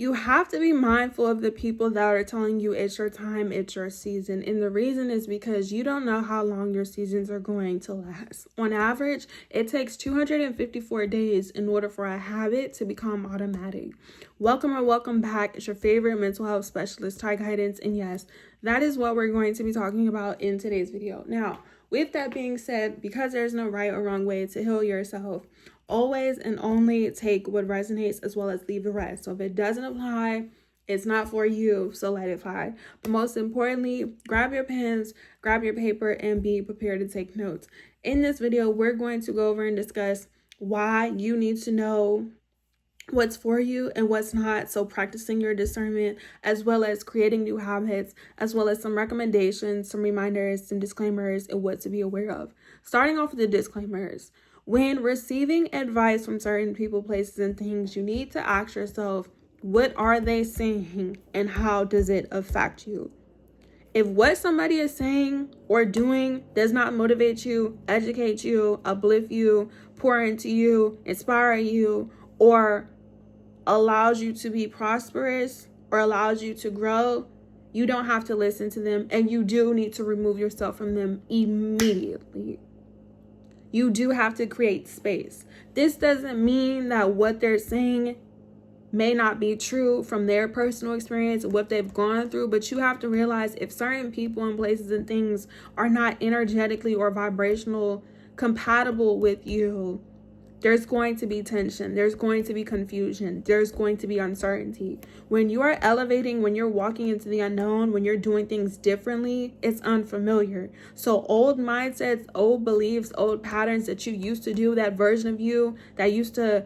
You have to be mindful of the people that are telling you it's your time, it's your season. And the reason is because you don't know how long your seasons are going to last. On average, it takes 254 days in order for a habit to become automatic. Welcome or welcome back. It's your favorite mental health specialist, Ty Guidance. And yes, that is what we're going to be talking about in today's video. Now, with that being said, because there's no right or wrong way to heal yourself, always and only take what resonates as well as leave the rest. So if it doesn't apply, it's not for you, so let it fly. But most importantly, grab your pens, grab your paper, and be prepared to take notes. In this video, we're going to go over and discuss why you need to know what's for you and what's not. So practicing your discernment, as well as creating new habits, as well as some recommendations, some reminders, some disclaimers, and what to be aware of. Starting off with the disclaimers. When receiving advice from certain people, places, and things, you need to ask yourself, what are they saying and how does it affect you? If what somebody is saying or doing does not motivate you, educate you, uplift you, pour into you, inspire you, or allows you to be prosperous or allows you to grow, you don't have to listen to them, and you do need to remove yourself from them immediately. You do have to create space. This doesn't mean that what they're saying may not be true from their personal experience, what they've gone through, but you have to realize if certain people and places and things are not energetically or vibrational compatible with you, there's going to be tension, there's going to be confusion, there's going to be uncertainty. When you are elevating, when you're walking into the unknown, when you're doing things differently, it's unfamiliar. So old mindsets, old beliefs, old patterns that you used to do, that version of you that used to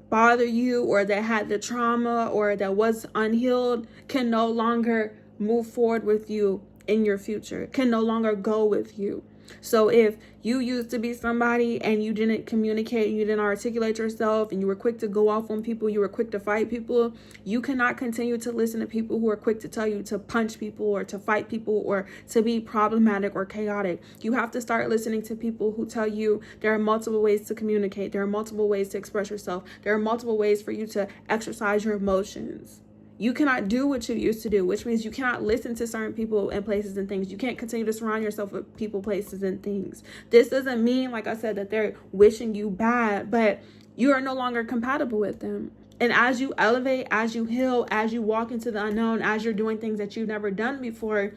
bother you or that had the trauma or that was unhealed can no longer move forward with you in your future, can no longer go with you. So if you used to be somebody and you didn't communicate, you didn't articulate yourself, and you were quick to go off on people, you were quick to fight people, you cannot continue to listen to people who are quick to tell you to punch people or to fight people or to be problematic or chaotic. You have to start listening to people who tell you there are multiple ways to communicate, there are multiple ways to express yourself, there are multiple ways for you to exercise your emotions. You cannot do what you used to do, which means you cannot listen to certain people and places and things. You can't continue to surround yourself with people, places, and things. This doesn't mean, like I said, that they're wishing you bad, but you are no longer compatible with them. And as you elevate, as you heal, as you walk into the unknown, as you're doing things that you've never done before,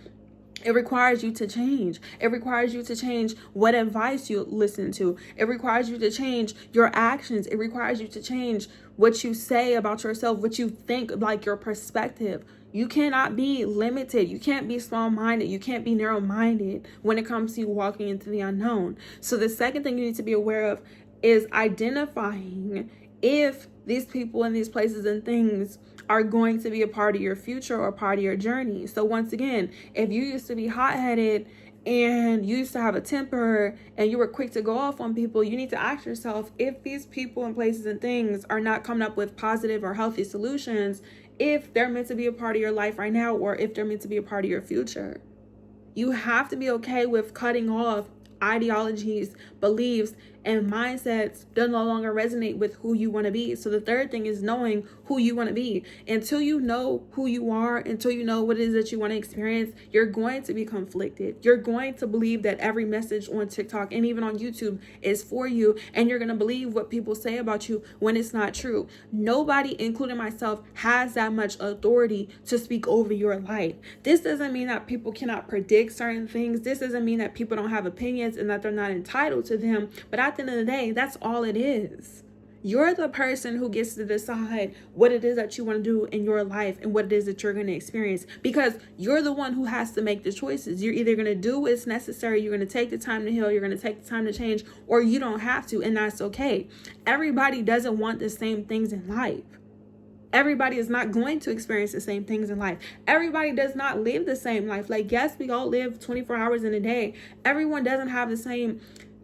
it requires you to change. It requires you to change what advice you listen to. It requires you to change your actions. It requires you to change what you say about yourself, what you think, like your perspective. You cannot be limited. You can't be small-minded. You can't be narrow-minded when it comes to you walking into the unknown. So the second thing you need to be aware of is identifying if these people and these places and things are going to be a part of your future or part of your journey. So once again, if you used to be hot-headed and you used to have a temper and you were quick to go off on people, you need to ask yourself if these people and places and things are not coming up with positive or healthy solutions, if they're meant to be a part of your life right now or if they're meant to be a part of your future. You have to be okay with cutting off ideologies, beliefs, and mindsets that no longer resonate with who you want to be. So the third thing is knowing who you want to be. Until you know who you are, until you know what it is that you want to experience, you're going to be conflicted. You're going to believe that every message on TikTok and even on YouTube is for you, and you're going to believe what people say about you when it's not true. Nobody, including myself, has that much authority to speak over your life. This doesn't mean that people cannot predict certain things. This doesn't mean that people don't have opinions and that they're not entitled to them. But at the end of the day, that's all it is. You're the person who gets to decide what it is that you want to do in your life and what it is that you're going to experience, because you're the one who has to make the choices. You're either going to do what's necessary, you're going to take the time to heal, you're going to take the time to change, or you don't have to, and that's okay. Everybody doesn't want the same things in life. Everybody is not going to experience the same things in life. Everybody does not live the same life. Like, yes, we all live 24 hours in a day. Everyone doesn't have the same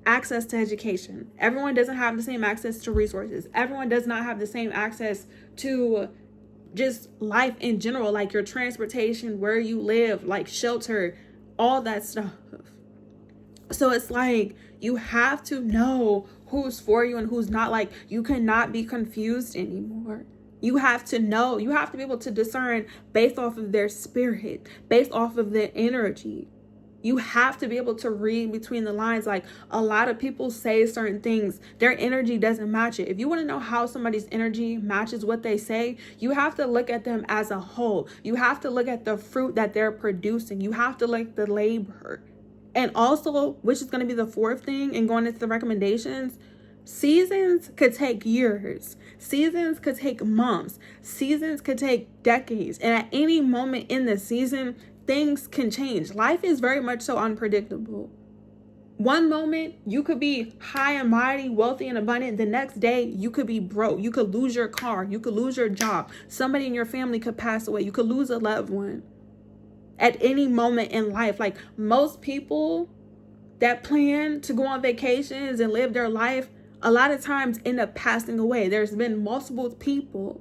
access to education. Everyone doesn't have the same access to resources. Everyone does not have the same access to just life in general, like your transportation, where you live, like shelter, all that stuff. So it's like you have to know who's for you and who's not. Like, you cannot be confused anymore. You have to know, you have to be able to discern based off of their spirit, based off of their energy. You have to be able to read between the lines. Like, a lot of people say certain things, their energy doesn't match it. If you want to know how somebody's energy matches what they say, you have to look at them as a whole. You have to look at the fruit that they're producing. You have to look at the labor. And also, which is going to be the fourth thing, and going into the recommendations, seasons could take years. Seasons could take months. Seasons could take decades. And at any moment in the season, things can change. Life is very much so unpredictable. One moment you could be high and mighty, wealthy and abundant. The next day you could be broke. You could lose your car. You could lose your job. Somebody in your family could pass away. You could lose a loved one. At any moment in life, like, most people that plan to go on vacations and live their life, a lot of times end up passing away. There's been multiple people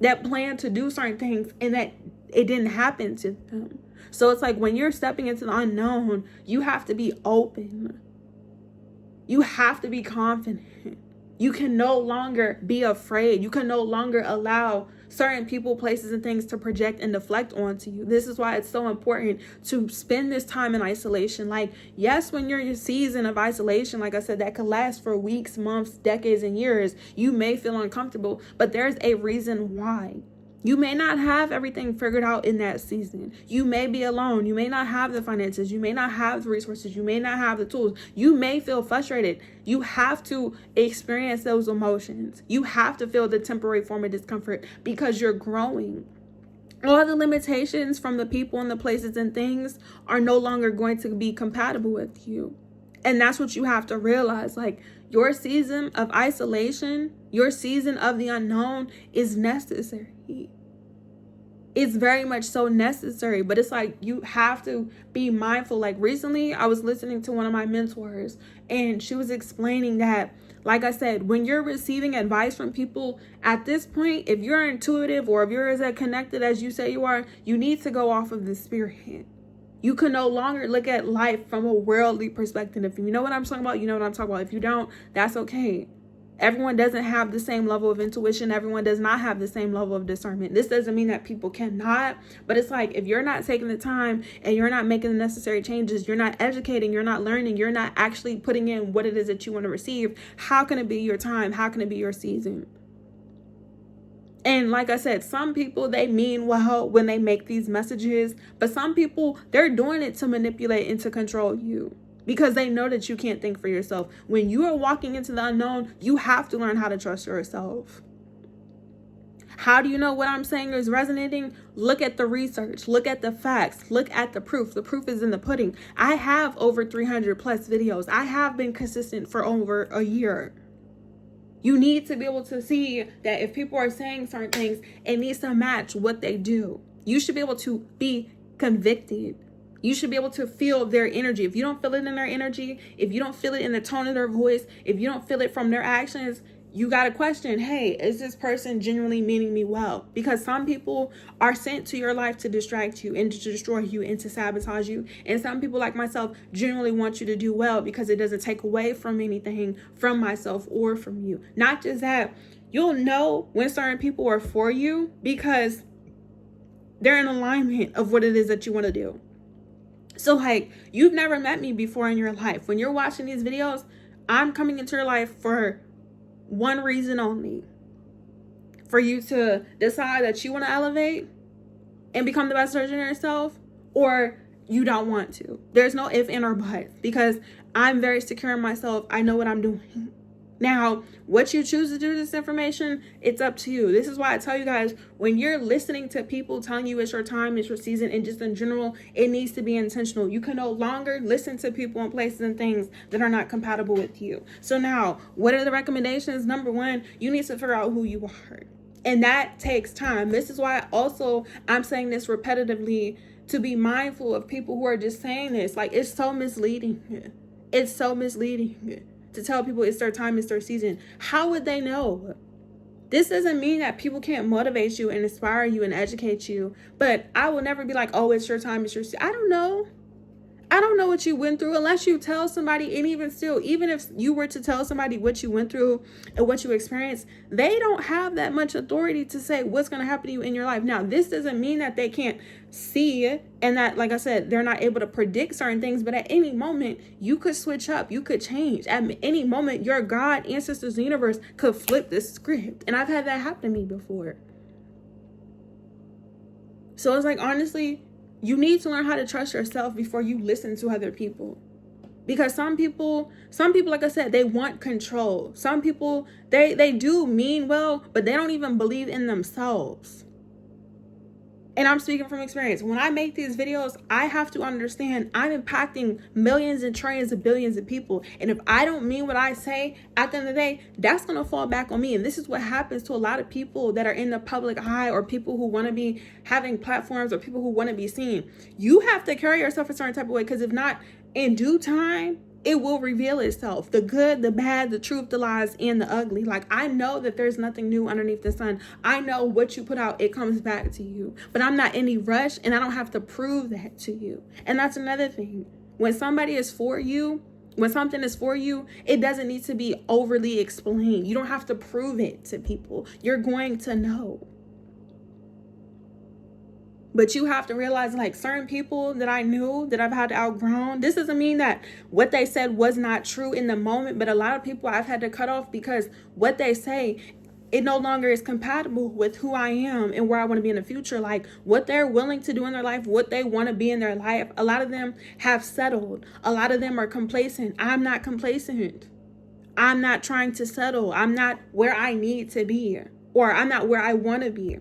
that plan to do certain things and that it didn't happen to them. So it's like, when you're stepping into the unknown, you have to be open. You have to be confident. You can no longer be afraid. You can no longer allow certain people, places, and things to project and deflect onto you. This is why it's so important to spend this time in isolation. Like, yes, when you're in your season of isolation, like I said, that could last for weeks, months, decades, and years, you may feel uncomfortable, but there's a reason why. You may not have everything figured out in that season. You may be alone. You may not have the finances. You may not have the resources. You may not have the tools. You may feel frustrated. You have to experience those emotions. You have to feel the temporary form of discomfort, because you're growing. All the limitations from the people and the places and things are no longer going to be compatible with you. And that's what you have to realize. Like, your season of isolation, your season of the unknown is necessary. It's very much so necessary, but it's like, you have to be mindful. Like, recently I was listening to one of my mentors, and she was explaining that, like I said, when you're receiving advice from people at this point, if you're intuitive or if you're as connected as you say you are, you need to go off of the spirit. You can no longer look at life from a worldly perspective. If you know what I'm talking about, you know what I'm talking about. If you don't, that's okay. Everyone doesn't have the same level of intuition. Everyone does not have the same level of discernment. This doesn't mean that people cannot, but it's like, if you're not taking the time and you're not making the necessary changes, you're not educating, you're not learning, you're not actually putting in what it is that you want to receive, how can it be your time? How can it be your season? And like I said, some people, they mean well when they make these messages, but some people, they're doing it to manipulate and to control you, because they know that you can't think for yourself. When you are walking into the unknown, you have to learn how to trust yourself. How do you know what I'm saying is resonating? Look at the research, look at the facts, look at the proof. The proof is in the pudding. I have over 300 plus videos. I have been consistent for over a year. You need to be able to see that if people are saying certain things, it needs to match what they do. You should be able to be convicted. You should be able to feel their energy. If you don't feel it in their energy, if you don't feel it in the tone of their voice, if you don't feel it from their actions, you got to question, hey, is this person genuinely meaning me well? Because some people are sent to your life to distract you and to destroy you and to sabotage you. And some people, like myself, genuinely want you to do well, because it doesn't take away from anything from myself or from you. Not just that, you'll know when certain people are for you because they're in alignment of what it is that you want to do. So, like, you've never met me before in your life. When you're watching these videos, I'm coming into your life for one reason only: for you to decide that you want to elevate and become the best version of yourself, or you don't want to. There's no if, and, or but, because I'm very secure in myself. I know what I'm doing. Now, what you choose to do with this information, it's up to you. This is why I tell you guys, when you're listening to people telling you it's your time, it's your season, and just in general, it needs to be intentional. You can no longer listen to people and places and things that are not compatible with you. So now, what are the recommendations? Number one, you need to figure out who you are. And that takes time. This is why also I'm saying this repetitively, to be mindful of people who are just saying this. Like, it's so misleading. It's so misleading to tell people it's their time, it's their season. How would they know? This doesn't mean that people can't motivate you and inspire you and educate you, but I will never be like, oh, it's your time, it's your season. I don't know. I don't know what you went through unless you tell somebody. And even still, even if you were to tell somebody what you went through and what you experienced, they don't have that much authority to say what's going to happen to you in your life. Now, this doesn't mean that they can't see it and that, like I said, they're not able to predict certain things. But at any moment, you could switch up. You could change. At any moment, your God, ancestors, the universe could flip the script. And I've had that happen to me before. So it's like, honestly, you need to learn how to trust yourself before you listen to other people. Because some people, like I said, they want control. Some people, they do mean well, but they don't even believe in themselves. And I'm speaking from experience. When I make these videos, I have to understand I'm impacting millions and trillions of billions of people. And if I don't mean what I say, at the end of the day, that's going to fall back on me. And this is what happens to a lot of people that are in the public eye, or people who want to be having platforms, or people who want to be seen. You have to carry yourself a certain type of way, because if not, in due time, it will reveal itself. The good, the bad, the truth, the lies, and the ugly. Like, I know that there's nothing new underneath the sun. I know what you put out, it comes back to you. But I'm not in any rush, and I don't have to prove that to you. And that's another thing. When somebody is for you, when something is for you, it doesn't need to be overly explained. You don't have to prove it to people. You're going to know. But you have to realize, like, certain people that I knew that I've had to outgrown, this doesn't mean that what they said was not true in the moment, but a lot of people I've had to cut off because what they say, it no longer is compatible with who I am and where I want to be in the future. Like, what they're willing to do in their life, what they want to be in their life. A lot of them have settled. A lot of them are complacent. I'm not complacent. I'm not trying to settle. I'm not where I need to be, or I'm not where I want to be.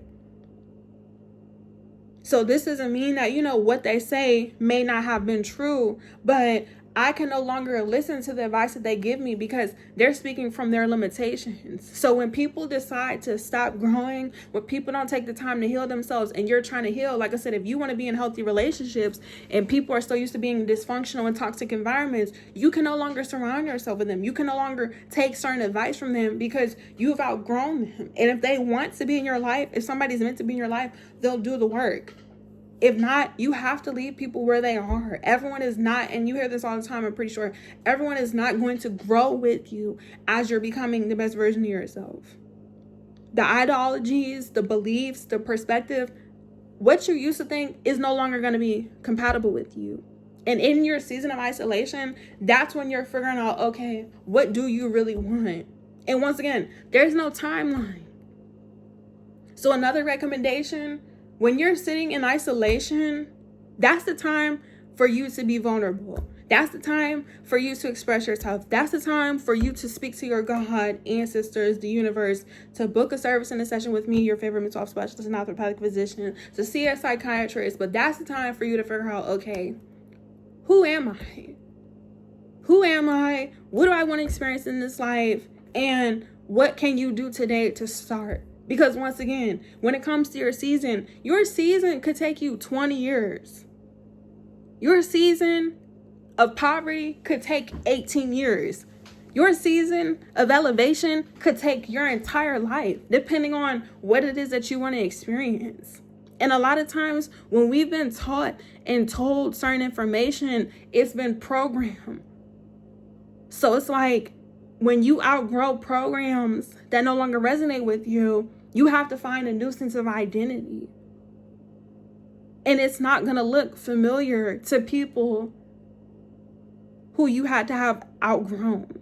So this doesn't mean that, what they say may not have been true, but I can no longer listen to the advice that they give me because they're speaking from their limitations. So when people decide to stop growing, when people don't take the time to heal themselves, and you're trying to heal, like I said, if you want to be in healthy relationships and people are still used to being dysfunctional and toxic environments, you can no longer surround yourself with them. You can no longer take certain advice from them because you've outgrown them. And if they want to be in your life, if somebody's meant to be in your life, they'll do the work. If not, you have to leave people where they are. Everyone is not, and you hear this all the time, I'm pretty sure, everyone is not going to grow with you as you're becoming the best version of yourself. The ideologies, the beliefs, the perspective, what you used to think is no longer going to be compatible with you. And in your season of isolation, that's when you're figuring out, okay, what do you really want? And once again, there's no timeline. So another recommendation, when you're sitting in isolation, that's the time for you to be vulnerable. That's the time for you to express yourself. That's the time for you to speak to your God, ancestors, the universe, to book a service and a session with me, your favorite mental health specialist, an orthopedic physician, to see a psychiatrist. But that's the time for you to figure out, okay, who am I? Who am I? What do I want to experience in this life? And what can you do today to start? Because once again, when it comes to your season could take you 20 years. Your season of poverty could take 18 years. Your season of elevation could take your entire life, depending on what it is that you want to experience. And a lot of times when we've been taught and told certain information, it's been programmed. So it's like, when you outgrow programs that no longer resonate with you, you have to find a new sense of identity. And it's not going to look familiar to people who you had to have outgrown.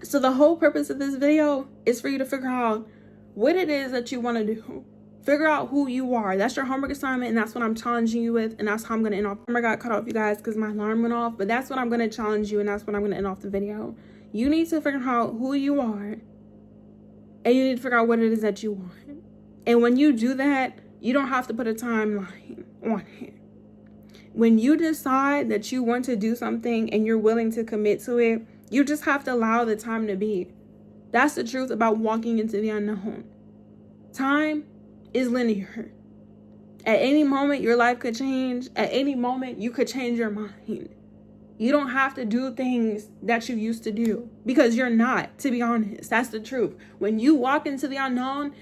So the whole purpose of this video is for you to figure out what it is that you want to do. Figure out who you are. That's your homework assignment, and that's what I'm challenging you with, and that's how I'm going to end off. I got cut off, you guys, because my alarm went off, but that's what I'm going to challenge you, and that's what I'm going to end off the video. You need to figure out who you are, and you need to figure out what it is that you want. And when you do that, you don't have to put a timeline on it. When you decide that you want to do something and you're willing to commit to it, you just have to allow the time to be. That's the truth about walking into the unknown. Time is linear. At any moment, your life could change. At any moment, you could change your mind. You don't have to do things that you used to do because you're not, to be honest. That's the truth. When you walk into the unknown,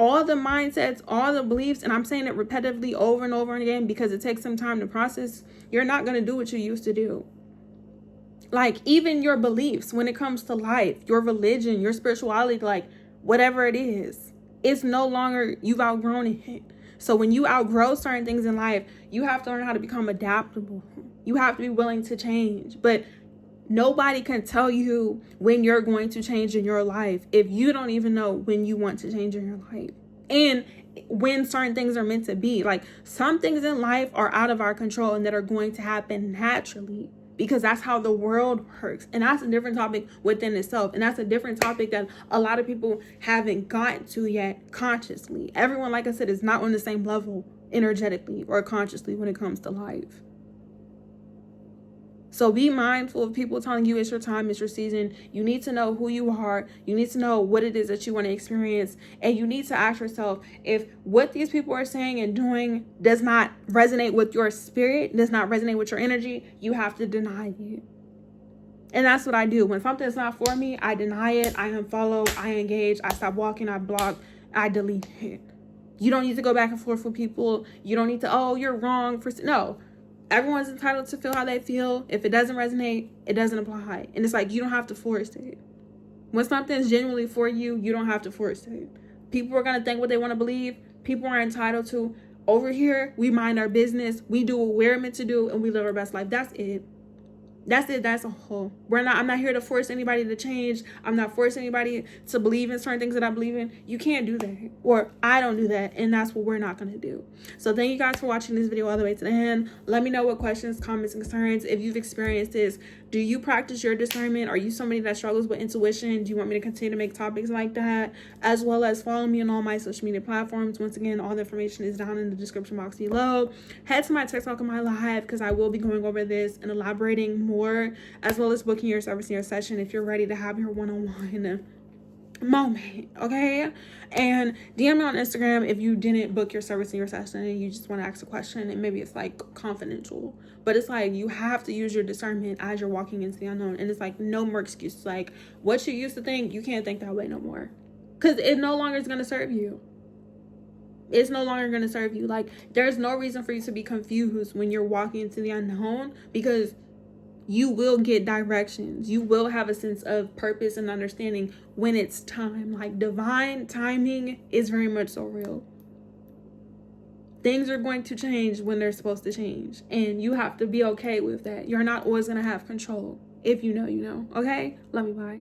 all the mindsets, all the beliefs, and I'm saying it repetitively over and over again because it takes some time to process, you're not going to do what you used to do. Like, even your beliefs when it comes to life, your religion, your spirituality, like whatever it is, it's no longer, you've outgrown it. So when you outgrow certain things in life, you have to learn how to become adaptable. You have to be willing to change. But nobody can tell you when you're going to change in your life if you don't even know when you want to change in your life. And when certain things are meant to be. Like, some things in life are out of our control and that are going to happen naturally, because that's how the world works. And that's a different topic within itself. And that's a different topic that a lot of people haven't gotten to yet consciously. Everyone, like I said, is not on the same level energetically or consciously when it comes to life. So be mindful of people telling you it's your time, it's your season. You need to know who you are. You need to know what it is that you want to experience. And you need to ask yourself, if what these people are saying and doing does not resonate with your spirit, does not resonate with your energy, you have to deny it. And that's what I do. When something's not for me, I deny it, I unfollow, I engage, I stop walking, I block, I delete it. You don't need to go back and forth with people. You don't need to, oh, you're wrong for, no. Everyone's entitled to feel how they feel. If it doesn't resonate, it doesn't apply. And it's like, you don't have to force it. When something's genuinely for you, you don't have to force it. People are going to think what they want to believe. People are entitled to. Over here, we mind our business. We do what we're meant to do, and we live our best life. That's it. That's it. That's a whole. I'm not here to force anybody to change. I'm not forcing anybody to believe in certain things that I believe in. You can't do that. Or I don't do that. And that's what we're not going to do. So thank you guys for watching this video all the way to the end. Let me know what questions, comments, and concerns. If you've experienced this, do you practice your discernment? Are you somebody that struggles with intuition? Do you want me to continue to make topics like that? As well as follow me on all my social media platforms. Once again, all the information is down in the description box below. Head to my TikTok and my live, because I will be going over this and elaborating more, as well as booking your service in your session if you're ready to have your one-on-one moment, okay? And DM me on Instagram if you didn't book your service in your session and you just want to ask a question, and maybe it's like confidential, but it's like you have to use your discernment as you're walking into the unknown. And it's like no more excuses. Like, what you used to think, you can't think that way no more, because it no longer is going to serve you. It's no longer going to serve you. Like, there's no reason for you to be confused when you're walking into the unknown, because you will get directions. You will have a sense of purpose and understanding when it's time. Like, divine timing is very much so real. Things are going to change when they're supposed to change. And you have to be okay with that. You're not always going to have control. If you know, you know. Okay? Love you. Bye.